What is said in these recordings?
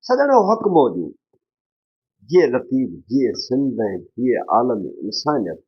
सॼणो हक़ मौजूद जीअं लतीफ़ जीअं सिंध ऐं जीअं आलम इंसानियत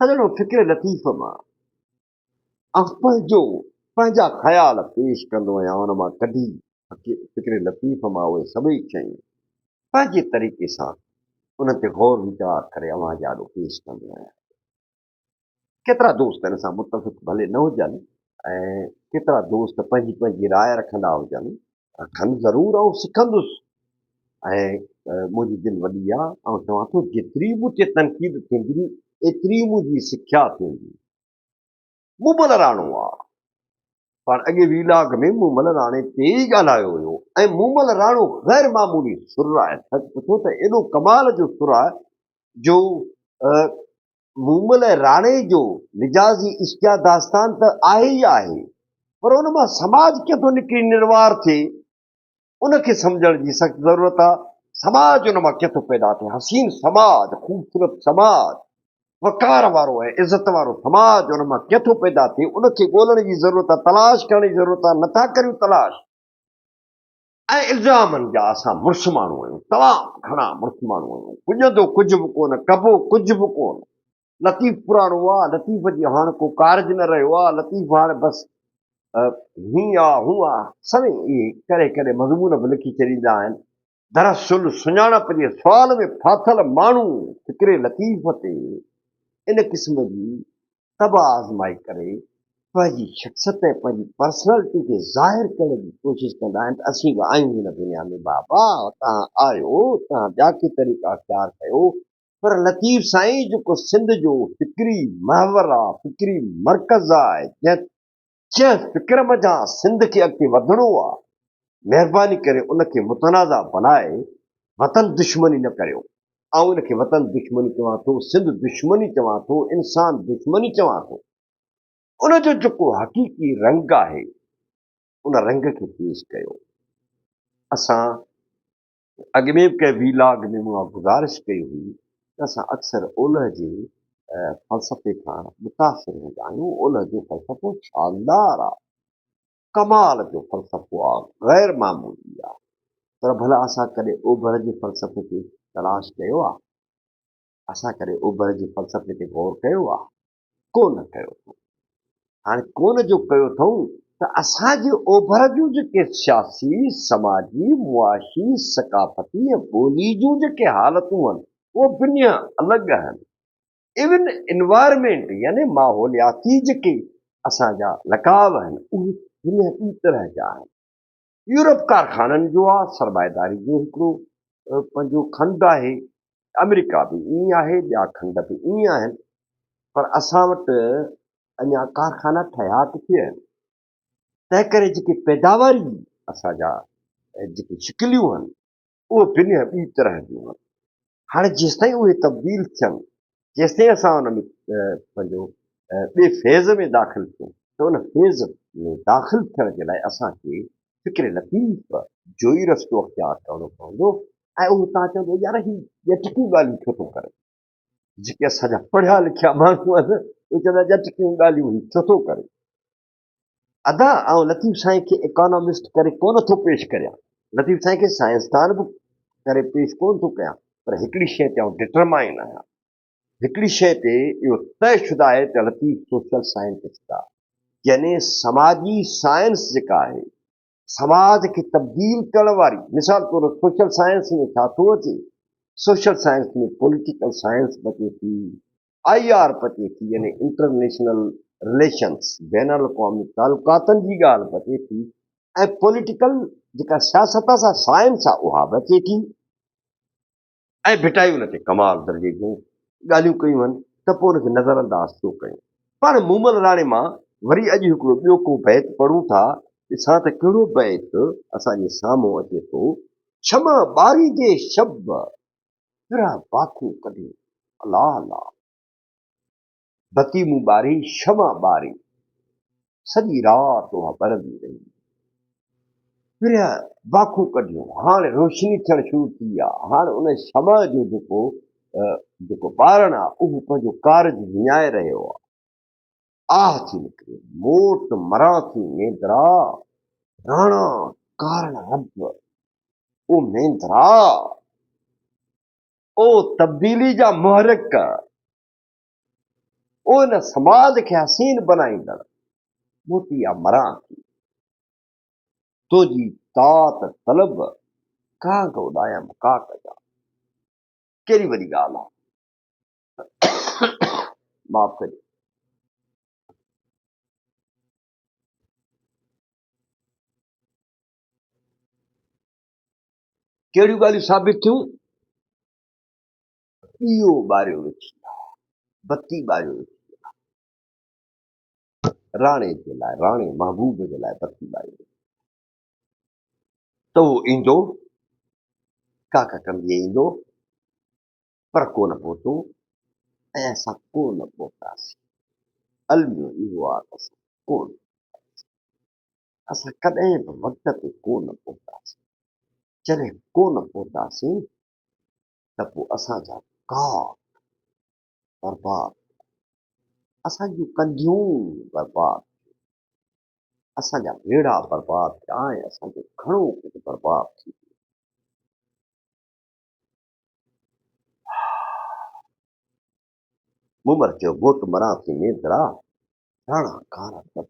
सॼणो फ़िक्र लतीफ़ मां पंहिंजा ख़्याल पेश कंदो आहियां उन मां कढी फ़िक्र लतीफ़ मां उहे सभई शयूं पंहिंजे तरीक़े सां उन ते गौर वीचार करे अव्हां जे आॾो पेश कंदो आहियां। केतिरा दोस्त हिन सां मुतफ़िक़ भले न हुजनि ऐं केतिरा दोस्त पंहिंजी पंहिंजी राय रखंदा हुजनि, रखनि ज़रूरु ऐं सिखंदुसि ऐं मुंहिंजी दिलि वॾी आहे ऐं चवां थो जेतिरी बि मूंखे तनक़ीद थींदी एतिरी मुंहिंजी सिख्या थींदी। मूमल राणो आहे पर अॻे वीलाग में मूमल राणे ते ई ॻाल्हायो हुयो ऐं मूमल राणो ग़ैर मामूली सुर आहे। सच पुछो त एॾो कमाल जो सुर आहे जो मूमल राणे जो मिजाज़ी इश्किया दास्तान त आहे ई आहे, पर उन मां समाज कीथो निकिरी निर्वार थिए उनखे सम्झण जी सख़्त ज़रूरत आहे। समाज उन मां कीथो पैदा थिए, हसीन समाज, ख़ूबसूरत समाज, वकार वारो ऐं इज़त वारो समाज उन मां कीथो पैदा थिए उनखे ॻोल्हण जी ज़रूरत आहे, तलाश करण जी ज़रूरत आहे। नथा करियूं तलाश ऐं इल्ज़ामनि जा असां मुड़ुस माण्हू आहियूं, तमामु घणा मुड़ुस माण्हू आहियूं। पुॼंदो कुझु बि कोन, कबो कुझु बि कोन। लतीफ़ पुराणो आहे, लतीफ़ जी हाणे को कारज न रहियो आहे, लतीफ़ हाणे बसि हीअं आहे हूअं आहे सभई इहे करे करे मज़मून बि लिखी छॾींदा आहिनि। दरअसल सुञाणप जे सुवाल में फाथल माण्हू फ़िक्रे लतीफ़ ते इन क़िस्म जी तबाह आज़माई करे पंहिंजी शख़्सियत ऐं पंहिंजी पर्सनैलिटी खे ज़ाहिर करण जी कोशिशि कंदा आहिनि त असीं बि आहियूं हिन दुनिया में। बाबा तव्हां आहियो, तव्हां ॿिया के तरीक़ा अख़्तियार कयो, पर लतीफ़ साईं जेको सिंध जो फ़िक्री महवर आहे, फ़िक्री मर्कज़ आहे, जंहिं फ़िक्र मज़ा सिंध खे अॻिते वधणो आहे, महिरबानी करे उनखे मुतनाज़ा बनाए वतन दुश्मनी न करियो। ऐं उनखे वतन दुश्मनी चवां थो, सिंध दुश्मनी चवां थो, इंसान दुश्मनी चवां थो। उनजो जेको हक़ीक़ी रंग आहे उन रंग खे पेश कयो। असां अॻ में बि कंहिं वीलाग में मां गुज़ारिश कई हुई त असां अक्सर ओलह जे फ़लसफ़े खां मुतासिर हूंदा आहियूं। ओलह जो फ़लसफ़ो शानदार आहे, कमाल जो फ़लसफ़ो आहे, ग़ैर मामूली आहे, पर भला असां कॾहिं ओभर जे फ़लसफ़े खे तलाश कयो आहे? असां कॾहिं ओभर जे फ़लसफ़े ते गौर कयो आहे? कोन कयो अथऊं। हाणे कोन जो कयो अथऊं त असांजे ओभर जूं जेके सियासी, समाजी, मुआशी, सकाफ़ती ऐं ॿोली जूं जेके हालतूं आहिनि उहे दुनिया अलॻि आहिनि। इवन इन्वायरमेंट यानी माहौलियाती जेके असांजा लकाव आहिनि उहे दुनिया ॿी तरह जा आहिनि। यूरोप कारखाननि जो आहे, सरमाएदारी जो हिकिड़ो पंहिंजो खंड आहे, अमेरिका बि ईअं आहे, ॿिया खंड बि ईअं आहिनि, पर असां वटि अञा कारखाना ठहिया किथे आहिनि। तंहिं करे जेके पैदावारी असांजा जेके शिकिलियूं आहिनि उहे दुनिया ॿी तरह जूं आहिनि। हाणे जेसिताईं उहे तब्दील थियनि, जेसिताईं असां उन में पंहिंजो ॿिए फेज़ में दाख़िल थियूं त उन फेज़ में दाख़िल थियण जे लाइ असांखे फ़िक्र लतीफ़ जो ई रस्तो अख़्तियार करणो पवंदो। ऐं उहो तव्हां चवंदो यार ही ॼटकियूं ॻाल्हियूं छो थो करे, जेके असांजा पढ़िया लिखिया माण्हू आहिनि उहे चवंदा ॼटकियूं ॻाल्हियूं ही छो थो करे। अदा ऐं लतीफ़ साईं खे इकोनॉमिस्ट करे कोन थो पेश करियां, लतीफ़ साईं खे साइंसदान बि करे पेश कोन थो कयां, पर हिकिड़ी शइ ते आउं डिटरमाइन आहियां, हिकिड़ी शइ ते इहो तयशुदा आहे त लतीफ़ सोशल साइंटिस्ट आहे। यानी समाजी साइंस जेका आहे, समाज खे तब्दील करण वारी, मिसाल तौर सोशल साइंस में छा थो अचे, सोशल साइंस में पॉलिटिकल साइंस बचे थी, IR बचे थी, यानी इंटरनेशनल रिलेशन्स, बैन अवी तालुकातनि जी ॻाल्हि बचे थी, ऐं पॉलिटिकल जेका सियासत सां साइंस आहे उहा बचे थी, ऐं भिटाई उन ते कमाल दर्जे जूं ॻाल्हियूं कयूं आहिनि त पोइ उनखे नज़रअंदाज़ छो कयूं। पाण मूमल राणे मां वरी अॼु हिकिड़ो ॿियो को बैत पढ़ूं था, ॾिसां त कहिड़ो बैत असांजे साम्हूं अचे थो। क्षमा ॿारी जे शब बाखू कढी, अलाह अलाह, बती मूं ॿारी क्षमा ॿारी, सॼी राति उहा ॿरंदी रही, फिर बाखू कढियूं, हाणे रोशनी थियणु शुरू थी आहे। हाणे उन क्षमा जो जेको ॿारणु आहे उहो पंहिंजो कारज विञाए रहियो आहे। आह थी निकिरे, मोट मरां थी नेदरा, राणा कारण रब ओ मेंदरा ओ तब्दीली जा मुहरिक ओ इन समाज खे हसीन बनाईंदड़ मोटी आ मरां थी तुंहिंजी तात तलब कांग उॾायमि काक जा कहिड़ी वॾी ॻाल्हि आहे माफ़ कजो कहिड़ियूं ॻाल्हियूं साबित थियूं इहो ॿारियो विछी बत्ती ॿारियो विछी राणे जे लाइ राणे महबूब जे लाइ बत्ती ॿारियो त उहो ईंदो काक कंदीअ ईंदो पर कोन पहुतो ऐं असां कोन पहुतासीं अलमियो इहो आहे त असां कॾहिं बि वक़्त ते कोन पहुतासीं जॾहिं कोन पहुतासीं त पोइ असांजा का बर्बाद असांजूं कंदियूं बर्बाद असांजा बेड़ा बर्बाद थिया ऐं असांजो घणो कुझु बर्बाद थी मुमर चयो घोट मरां थी मेंदरा राणा कारा सब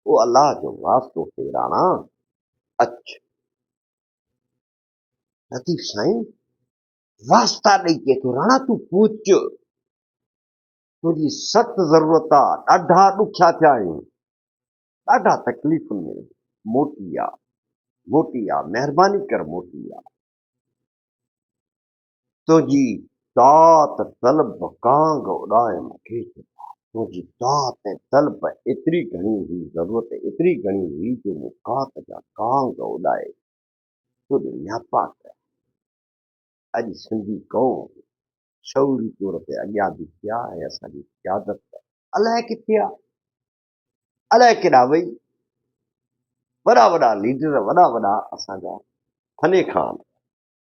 ओ अलाह जो वास्तो थे राणा अच लतीफ़ साईं वास्ता ॾेई चए थो राणा तूं पूछ तुंहिंजी सख़्त ज़रूरत आहे ॾाढा ॾुखिया थिया आहियूं ॾाढा तकलीफ़ुनि में मोटी आहे महिरबानी कर मोटी आहे तुंहिंजी दात तलब कांग उॾाए मूंखे तुंहिंजी दात ऐं तलब एतिरी घणी हुई ज़रूरत एतिरी घणी हुई जो मूं कात जा कांग उॾाए तुंहिंजे नियापा कया अॼु सिंधी क़ौम शौरी तौर ते अॻियां बि थिया ऐं असांजी क़यादत अलाए किथे आहे अलाए केॾा वई वॾा वॾा लीडर वॾा असांजा फने खान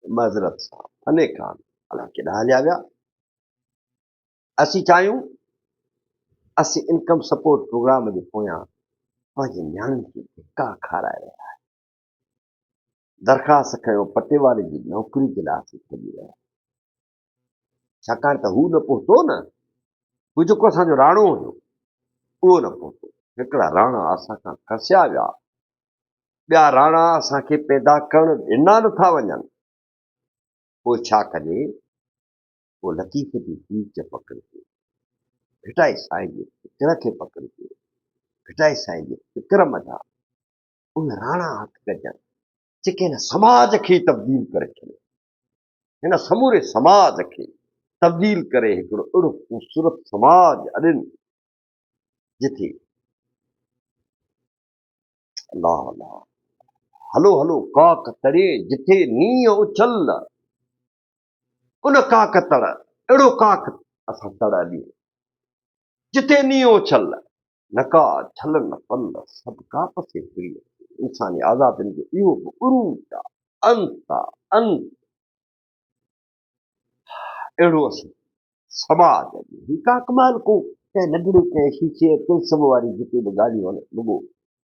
मज़रत सां फने खान अलाए केॾा हलिया विया असीं चाहियूं असीं इनकम सपोर्ट प्रोग्राम जे पोयां पंहिंजे नियाणियुनि खे धिका खाराए रहिया दरख़्वास्त कयो पटेवाले जी नौकिरी जे लाइ असीं छॾी रहिया छाकाणि त हू न पहुतो न हू जेको असांजो राणो हुयो उहो न पहुतो हिकिड़ा राणा असां खां खसिया विया ॿिया राणा असांखे पैदा करणु ॾिना नथा वञनि पोइ छा कजे पोइ लतीफ़ जी पीच पकड़िजे भिटाई साईं जे फिक्र खे पकड़िजे भिटाई साईं जे फिक्र मथां उन राणा हथ कजनि जेके हिन समाज खे तब्दील करे छॾियो हिन समूरे समाज खे तब्दील करे हिकिड़ो अहिड़ो ख़ूबसूरत समाज अॾनि जिथे अलाह अलाह हलो हलो काक तरे जिथे नींहं उछल उन काक तड़ अहिड़ो काक असां तड़ ॾियूं जिथे नींहं उछल न का छल न पल सभु काप से फ्री इंसानी आज़ादुनि जो इहो बि उरूज आहे अंत आहे अंत अहिड़ो असीं समाज ही का कमाल को कंहिं नंढड़े कंहिं शीशे तुलसम वारी जेके बि ॻाल्हियूं आहिनि रुॻो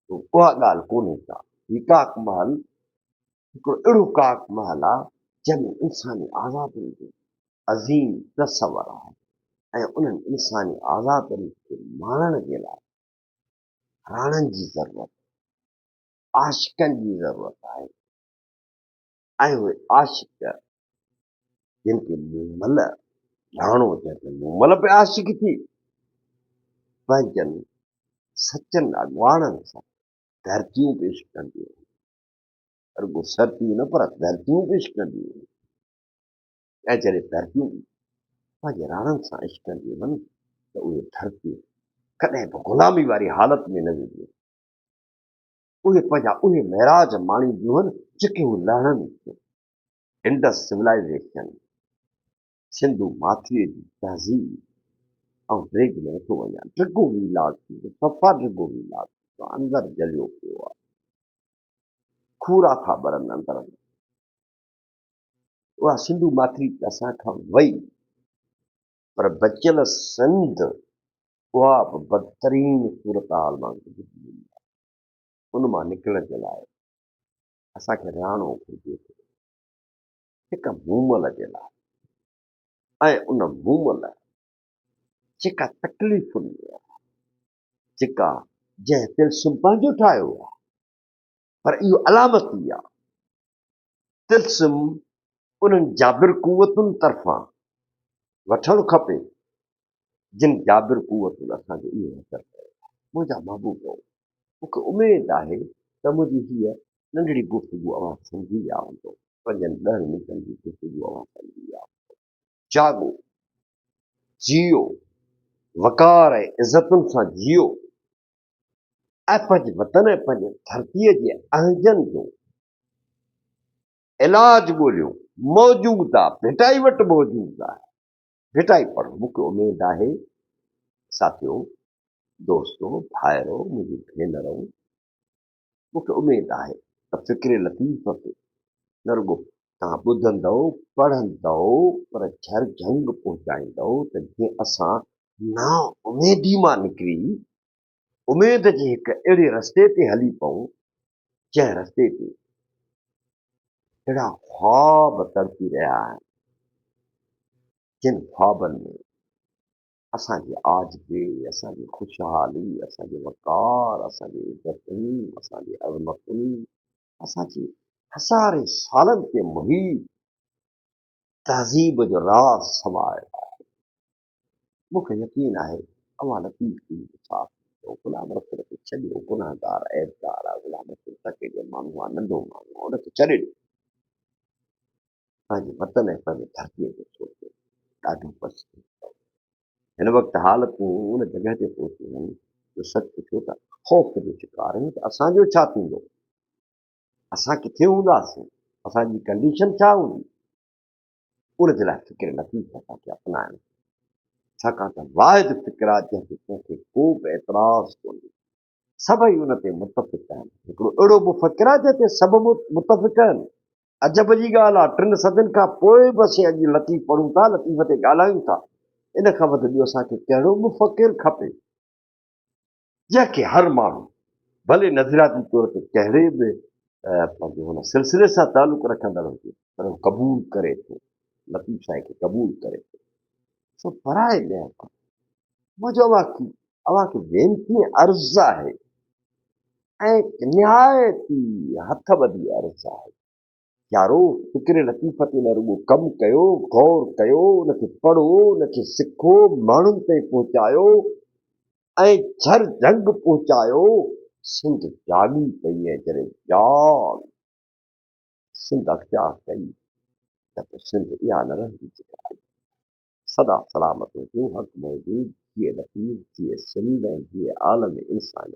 उहा ॻाल्हि कोन्हे का ही काक महल हिकिड़ो अहिड़ो काक महल आहे जंहिंमें इंसानी आज़ादुनि जो अज़ीम तसवर आहे ऐं उन्हनि इंसानी आज़ादुनि खे माणण जे लाइ राणनि जी ज़रूरत आशिकनि जी ज़रूरत आहे ऐं उहे आशिक जिन खे मूमल राणो जंहिंखे मूमल पे आशिक थी पंहिंजनि सचनि अॻवाननि सां धरतियूं पेश कंदियूं रुॻो सर्तियूं न पर धरतियूं पेश कंदियूं ऐं जॾहिं धरतियूं पंहिंजे राणनि सां इश्क कंदियूं आहिनि त उहे धरतियूं कॾहिं बि ग़ुलामी वारी हालत में न वेंदियूं उहे पंहिंजा उहे महराज माणींदियूं आहिनि जेके हू लहणनि थियूं इंडस सिविलाइज़ेशन सिंधु माथिरीअ जी तहज़ीब ऐं ब्रेक में नथो वञा ड्रिगो मीलाद थींदो सफ़ा ड्रिगो मीलाद थींदो अंदरि जलियो पियो आहे खूरा था ॿरनि अंदरि उहा सिंधु माथिरी असां खां वई पर बचियल सिंध उहा बि बदतरीन सूरत हाल मां उन मां निकिरण जे लाइ असांखे रिहाइणो घुरिजे हिक मूमल जे लाइ ऐं उन मूमल जेका तकलीफ़ हूंदी आहे जेका जंहिं तिल्सुम पंहिंजो ठाहियो आहे पर इहो अलामती आहे तिल्सुम उन्हनि जाबिर कुवतुनि तरफ़ां वठणु खपे जिन जाबिर कुवतुनि असांखे इहो असरु कयो मुंहिंजा महबूब मूंखे उमेद आहे त मुंहिंजी हीअ नंढड़ी गुफ़्तगू अवां सम्झी विया हूंदो 5-10 मिंटनि जी गुफ़्तगू अवां सम्झी विया जाॻो जियो वक़ार ऐं इज़तुनि सां जियो ऐं पंहिंजे वतन ऐं पंहिंजे धरतीअ जे अहजनि जो इलाज ॻोल्हियो मौजूदु आहे भिटाई वटि मौजूदु आहे भिटाई पढ़ो मूंखे उमेद आहे साथियो दोस्तो भाइरो मुंहिंजी भेनरूं मूंखे उमेद आहे त फ़िक्र लतीफ़ खे न रुॻो तव्हां ॿुधंदव पढ़ंदव पर झर झंग पहुचाईंदव त जीअं असां ना उमेदी मां निकिरी उमेद जे हिक अहिड़े रस्ते ते हली पऊं जंहिं रस्ते ते अहिड़ा ख़्वाब तड़पी रहिया आहिनि जिन ख़्वाबनि में असांजी आजिज़ी असांजी ख़ुशहाली असांजे वक़ार असांजी इज़तूं असांजी अज़मतूं असांजी हज़ारे सालनि ते मुहीत तहज़ीब जो राज़ समायल आहे मूंखे यकीन आहे अवां लतीफ़ थी साफ़ थियो गुलाम रसूल खे छॾियो गुनाहगार ऐबदार आहे गुलाम रसूल तके जो माण्हू आहे नंढो माण्हू आहे उनखे छॾे ॾियो पंहिंजे वतन ऐं पंहिंजे धरतीअ जो सोचियो ॾाढो पसंदि हिन वक़्तु हालतूं उन जॻह ते पहुतियूं आहिनि जो सच पुछो त ख़ौफ़ जो शिकार आहियूं त असांजो छा थींदो असां किथे हूंदासीं असांजी कंडीशन छा हूंदी उन जे लाइ फ़िक्र लतीफ़ असांखे अपनाइणु छाकाणि त वाहिद फ़िक्र आहे जंहिंखे कंहिंखे को बि एतिराज़ कोन्हे सभई उन ते मुतफ़िक़ आहिनि हिकिड़ो अहिड़ो मुफ़किर आहे जंहिं ते सभु मुतफ़िक़ आहिनि अजब जी ॻाल्हि आहे 3 सदियुनि खां पोइ बि असीं अॼु लतीफ़ पढ़ूं था लतीफ़ ते ॻाल्हायूं था इन खां वधि ॿियो असांखे कहिड़ो मुफ़किर खपे जंहिंखे हर माण्हू भले नज़रियाती तौर ते कहिड़े बि पंहिंजे हुन सिलसिले सां तालुक रखंदड़ हुजे पर हू क़बूल करे थो लतीफ़ साईं खे क़बूल करे थो सो पराए ॾियण खां मुंहिंजो अव्हांखे वेनती अर्ज़ु आहे ऐं निहायती हथ ॿधी अर्ज़ु आहे यारो फ़िक्र लतीफ़ ते न रुॻो कमु कयो गौर कयो उनखे पढ़ो उनखे सिखो माण्हुनि ताईं पहुचायो ऐं झर झंग पहुचायो सिंध जाॻी पई ऐं जॾहिं जाग सिंध अख़्तियार कई त पोइ सिंध इहा न रहंदी जेका सदा सलामत हुजे हक़ मौजूद थिए लतीफ़ थिए सिंध ऐं थिए आलम इंसान